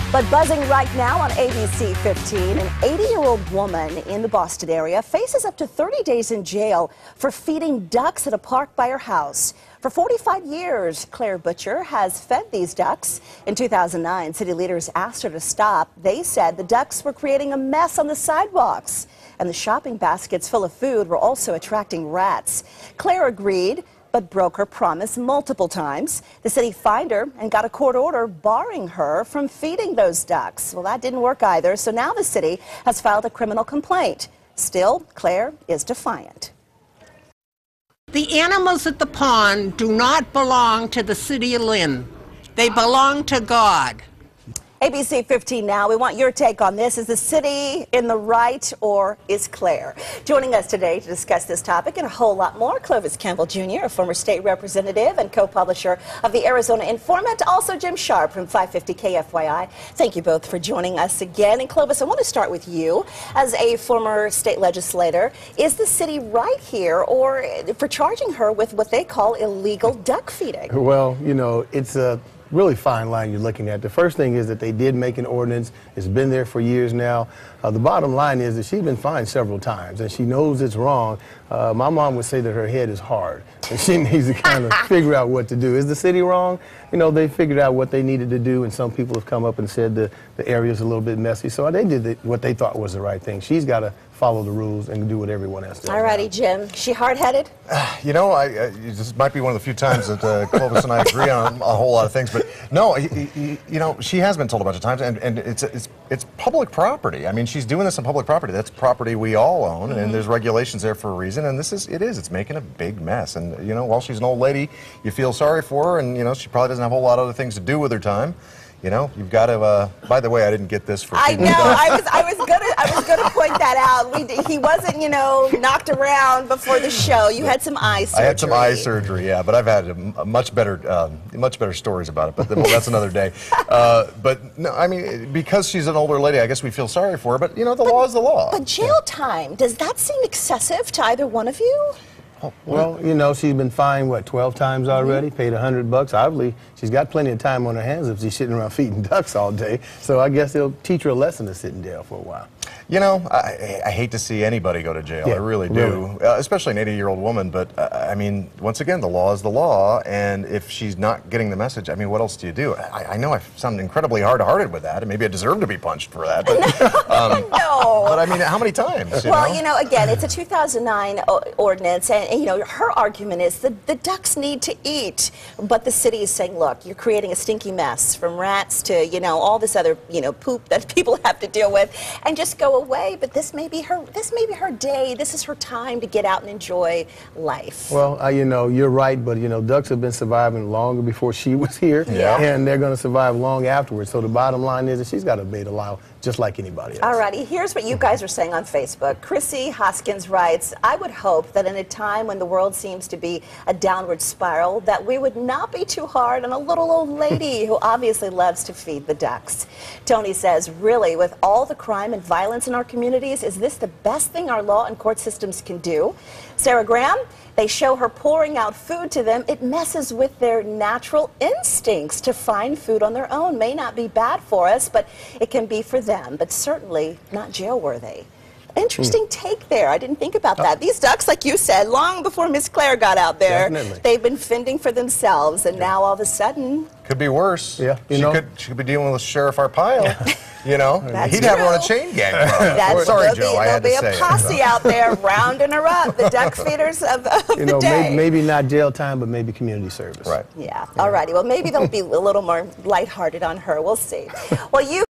But buzzing right now on ABC 15, an 80-year-old woman in the Boston area faces up to 30 days in jail for feeding ducks at a park by her house. For 45 years, Claire Butcher has fed these ducks. In 2009, city leaders asked her to stop. They said the ducks were creating a mess on the sidewalks, and the shopping baskets full of food were also attracting rats. Claire agreed, but broke her promise multiple times. The city fined her and got a court order barring her from feeding those ducks. Well, that didn't work either, so now the city has filed a criminal complaint. Still, Claire is defiant. The animals at the pond do not belong to the city of Lynn. They belong to God. ABC 15 now. We want your take on this. Is the city in the right, or is Claire? Joining us today to discuss this topic and a whole lot more, Clovis Campbell Jr., a former state representative and co-publisher of the Arizona Informant, also Jim Sharp from 550 KFYI. Thank you both for joining us again. And Clovis, I want to start with you. As a former state legislator, is the city right here or for charging her with what they call illegal duck feeding? Well, you know, it's a really fine line you're looking at. The first thing is that they did make an ordinance. It's been there for years now. The bottom line is that she's been fined several times, and she knows it's wrong. My mom would say that her head is hard, and she needs to kind of figure out what to do. Is the city wrong? You know, they figured out what they needed to do, and some people have come up and said the area's a little bit messy. So they did what they thought was the right thing. She's got to follow the rules and do what everyone else does. All righty, Jim. She hard-headed? You know, this might be one of the few times that Clovis and I agree on a whole lot of things, but no, you know, she has been told a bunch of times, and it's public property. I mean, she's doing this on public property. That's property we all own, and there's regulations there for a reason, and it's making a big mess. And, you know, while she's an old lady, you feel sorry for her, and, you know, she probably doesn't have a whole lot of other things to do with her time. You know, you've got to. By the way, I didn't get this for. I know. I was gonna point that out. He wasn't, you know, knocked around before the show. You had some eye surgery. I had some eye surgery, yeah, but I've had a much better stories about it. But well, that's another day. But no, I mean, because she's an older lady, I guess we feel sorry for her. But you know, the law is the law. But jail time, does that seem excessive to either one of you? Well, you know, she's been fined, what, 12 times already, paid $100. Obviously, she's got plenty of time on her hands if she's sitting around feeding ducks all day. So I guess they'll teach her a lesson to sit in jail for a while. You know, I hate to see anybody go to jail. Yeah, I really do, especially an 80-year-old woman. But, I mean, once again, the law is the law. And if she's not getting the message, I mean, what else do you do? I know I sound incredibly hard-hearted with that, and maybe I deserve to be punched for that. But, no. But, I mean, how many times? Well, you know, again, it's a 2009 ordinance, and, you know, her argument is that the ducks need to eat. But the city is saying, look, you're creating a stinky mess from rats to, you know, all this other, you know, poop that people have to deal with, and just go away. But this may be her day. This is her time to get out and enjoy life. Well, you know, you're right, but you know, ducks have been surviving longer before she was here, and they're going to survive long afterwards. So the bottom line is that she's got to obey the law just like anybody else. All righty, here's what you guys are saying on Facebook. Chrissy Hoskins writes, I would hope that in a time when the world seems to be a downward spiral, that we would not be too hard on a little old lady who obviously loves to feed the ducks. Tony says, really, with all the crime and violence in our communities, is this the best thing our law and court systems can do? Sarah Graham, they show her pouring out food to them. It messes with their natural instincts to find food on their own. May not be bad for us, but it can be for them, but certainly not jail-worthy. Interesting take there. I didn't think about that. These ducks, like you said, long before Miss Claire got out there, they've been fending for themselves, and now all of a sudden... Could be worse. Yeah, she could be dealing with Sheriff Arpaio. You know, he'd have her on a chain gang. Sorry, Joe, I had to say there'll be a posse out there rounding her up, the duck feeders of the day. Maybe not jail time, but maybe community service. Right. Yeah. All righty. Well, maybe they'll be a little more lighthearted on her. We'll see. Well, you